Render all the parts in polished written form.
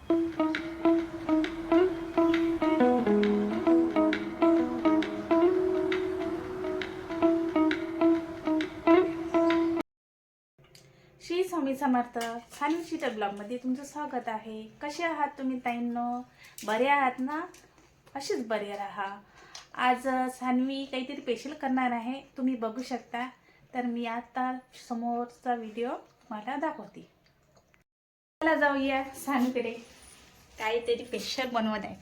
श्री स्वामी समर्थ. सानवीच्या ब्लॉगमध्ये तुमचं स्वागत आहे. कसे आहात तुम्ही ताईंनो? बरे आहात ना? अशीच बरे राहा. आज सानवी काहीतरी स्पेशल करणार आहे, तुम्ही बघू शकता. तर मी आता समोरचा व्हिडिओ तुम्हाला दाखवते. चला जाऊया सानवीकडे. काहीतरी स्पेशल बनवत आहे.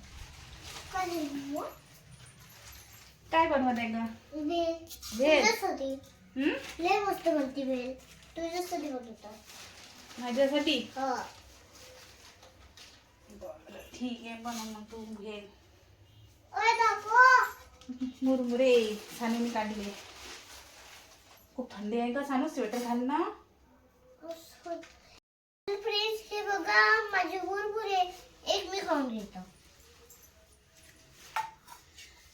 काय बनवत आहे ग? भेल. लय मस्त बनती भेल. तुझ्यासाठी बनवतात. माझ्यासाठी? हो. बरं ठीक आहे, बनव मग तू भेल. ओय दाखव. मुरमुरे सानूने काढले. खूप थंडी आहे ग सानू, स्वेटर घाल ना. फ्रेंड्स हे बघा माझे मुरमुरे. एक मी खाऊन घेतो.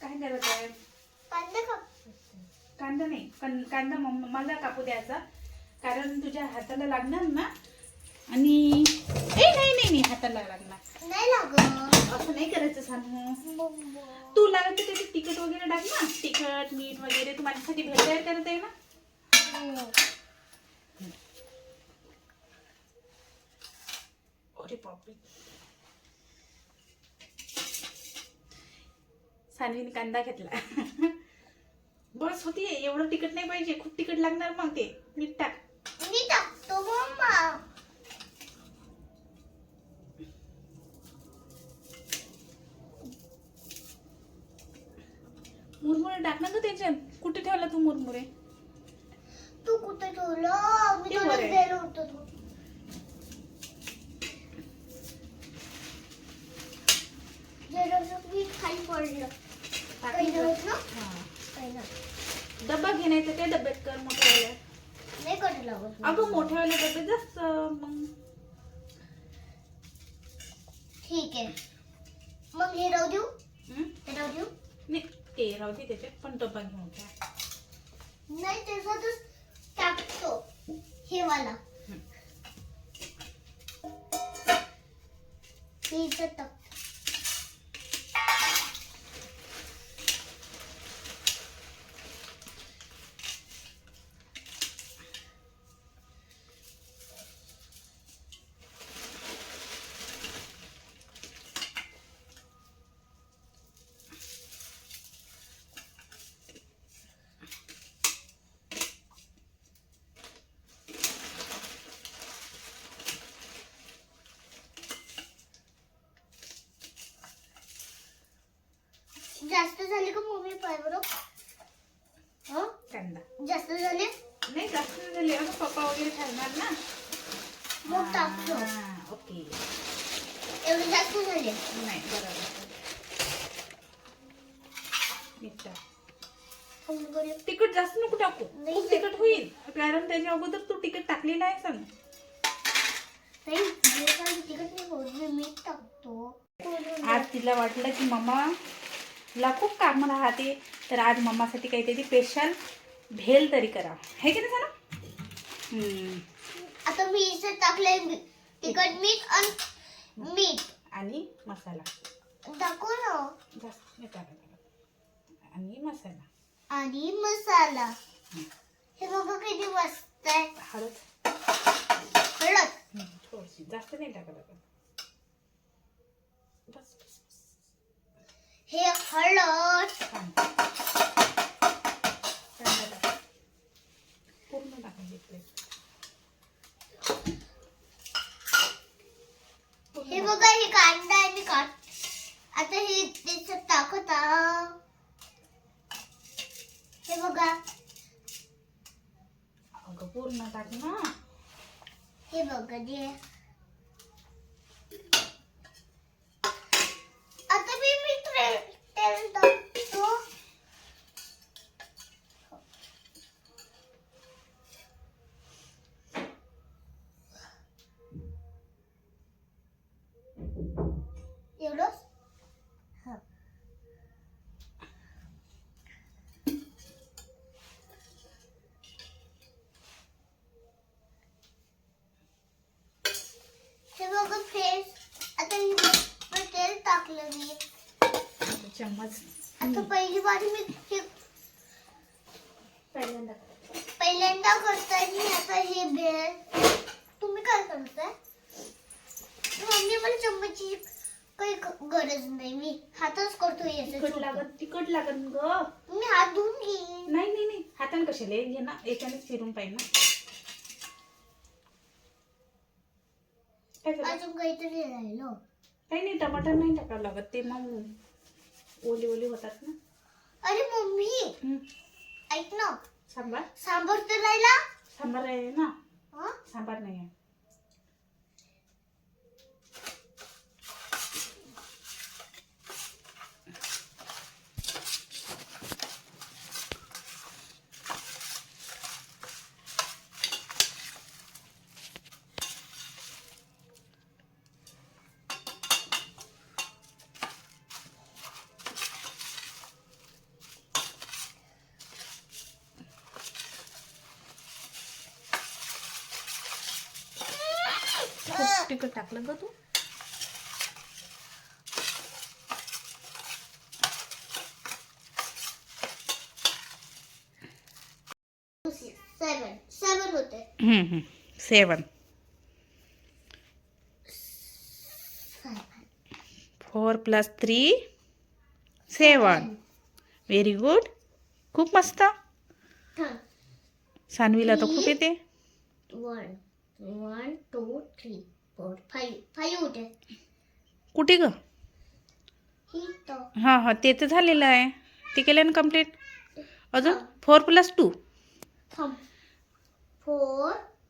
काय करत आहे? कांदा काप. कांदा नाही, कांदा मला कापू द्यायचा, कारण तुझ्या हाताला लागणार ना. आणि नाही नाही नाही, हाताला लागणार नाही लागत. असं नाही करायचं सानू. तू लागत त्याची तिखट वगैरे टाक ना. तिखट मीठ वगैरे तू माझ्यासाठी भेट तयार करत आहे ना. अरे बापरे. सानवीने कांदा घेतला. बस होती, एवढं तिखट नाही पाहिजे, खूप तिखट लागणार मग ते. मीठ टाक. मी टाकतो मम्मा. मुरमुरे टाक ना ग त्याच्यात. कुठे ठेवला तू मुरमुरे? तू कुठे ठेवलं? मी ते तुला वर आहे. दिलं होतं तू. जरासं मी खाली पडलं. काही नव्हतं ना? हा. काही नाही. डब्बा घे, नाही तर काय डब्यात कर मोठ्यावाल्या. नाही कट लागत. अगं मोठ्यावाल्या डब्यात जास्त मग. ठीक आहे. मग हे राहू देऊ? हं? हे राहू देऊ? नाही ते राहू दे त्याच्यात, पण डब्बा घेऊन ठेव. नाही त्याच्यातच टाकतो. हे वाला. हे इथं टाक. जास्त झाले का मम्मी? पाय बरं. हं? कांदा जास्त झाले? नाही, जास्त नाही झाले. अगं पप्पा वगैरे खाणार ना. मग टाकतो. हा, ओके. एवढे जास्त झाले? नाही, बरोबर. मीठ टाक. तिखट जास्त नको टाकू, नाही. खूप तिखट होईल. कारण त्याच्या अगोदर तू तिखट टाकलेलं आहे सांग. नाही, तिखट नाही होत. मी मीठ टाकतो. आज तिला वाटलं की मम्मा ला खूप काम राहते, तर आज मम्मासाठी काहीतरी स्पेशल भेल तरी करा, है की नाही सांग? आता मी इथे टाकलंय तिखट मीठ आणि मीठ आणि मसाला दाखव ना. जास्त नाही टाकायचा. आणि मसाला आणि मसाला. हे बघा किती मस्त आहे. हळद. हळद थोडीशी, जास्त नाही टाकायला. बस बस बस. हे हळद. कांदा टाक. पूर्ण टाकायचे. हे बघा हे कांदा आहे. मी काट. आता हे त्याच्यात टाकत आहोत. हे बघा. अगं पूर्ण टाक ना. हे बघा जे. आता मी तेल टाकतो. एवढंच. हा. हे बघा फ्रेंड्स, आता टाकलं मी. चम्मच आता पहिली बारी मी हे पहिल्यांदा करताय मी आता हे भेळ. तुम्ही काय करताय? मम्मी मला चम्मचची काही गरज नाही, मी हातच करतो. तिखट लागत ग. मी हात धुवून घेईन. नाही हाताने कशाला घे ना, याच्याने फिरून पाहिजे ना. काय झालं? अजून काहीतरी राहिलं. काही नाही, टमाटर नाही टाकावं लागत, ते मग ओली होतात ना. अरे मम्मी ऐक ना, सांबार तर राहिला. सांबार आहे ना. हा? सांबार नाही आहे. खूप तिखट टाकलं ग तू. सेवन होते. 7 4 + 3 7. Very good. खूप मस्त. सानवीला तर खूप येते. 1 2 3 4 5 होते. कुठे ग? ही तो हा ते तर झालेलं आहे, ते केलं ना कम्प्लीट. अजून 4 + 2. 4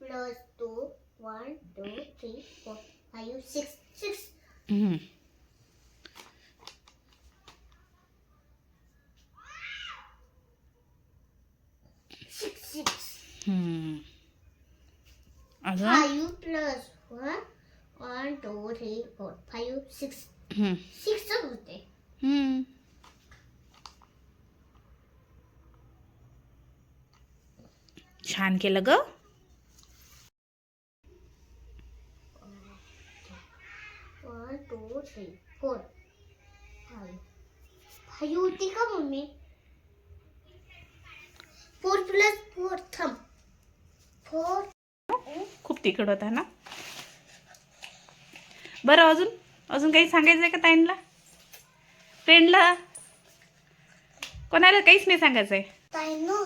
+ 2 1 2 3 4 5 6 अजून 5 + 1 2 3 4 5 6 6 होते. छान केलं ग. 1 2 3 4 5 होती का मम्मी? 4 + 4 4. खूप तिखट होता ना. बरं, अजून काही सांगायचं आहे का ताईंला, फ्रेंडला, कोणाला? काहीच नाही सांगायचं आहे. ताईंनो,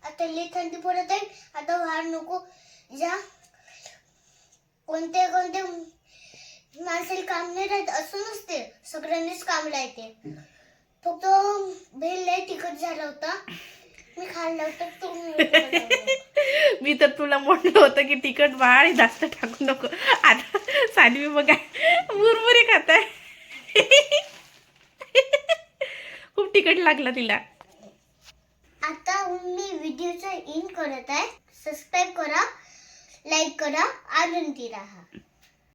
आता लई थंडी पडत आहे. आता बाहेर नको जा. कोणते माणसाला काम नाही राहत असं नसते, सगळ्यांनीच काम राहते. फक्त भेल लई तिखट झाला होता, मी खाल्लं होतं. मी तर तुला म्हटलं होतं की तिखट बाळ जास्त टाकू नको. आता सानवी बघा मुरमुरे खात आहे. खूप तिखट लागला तिला. आता मी व्हिडिओचा इन करत आहे. सबस्क्राईब करा, लाईक करा, आनंदी राहा.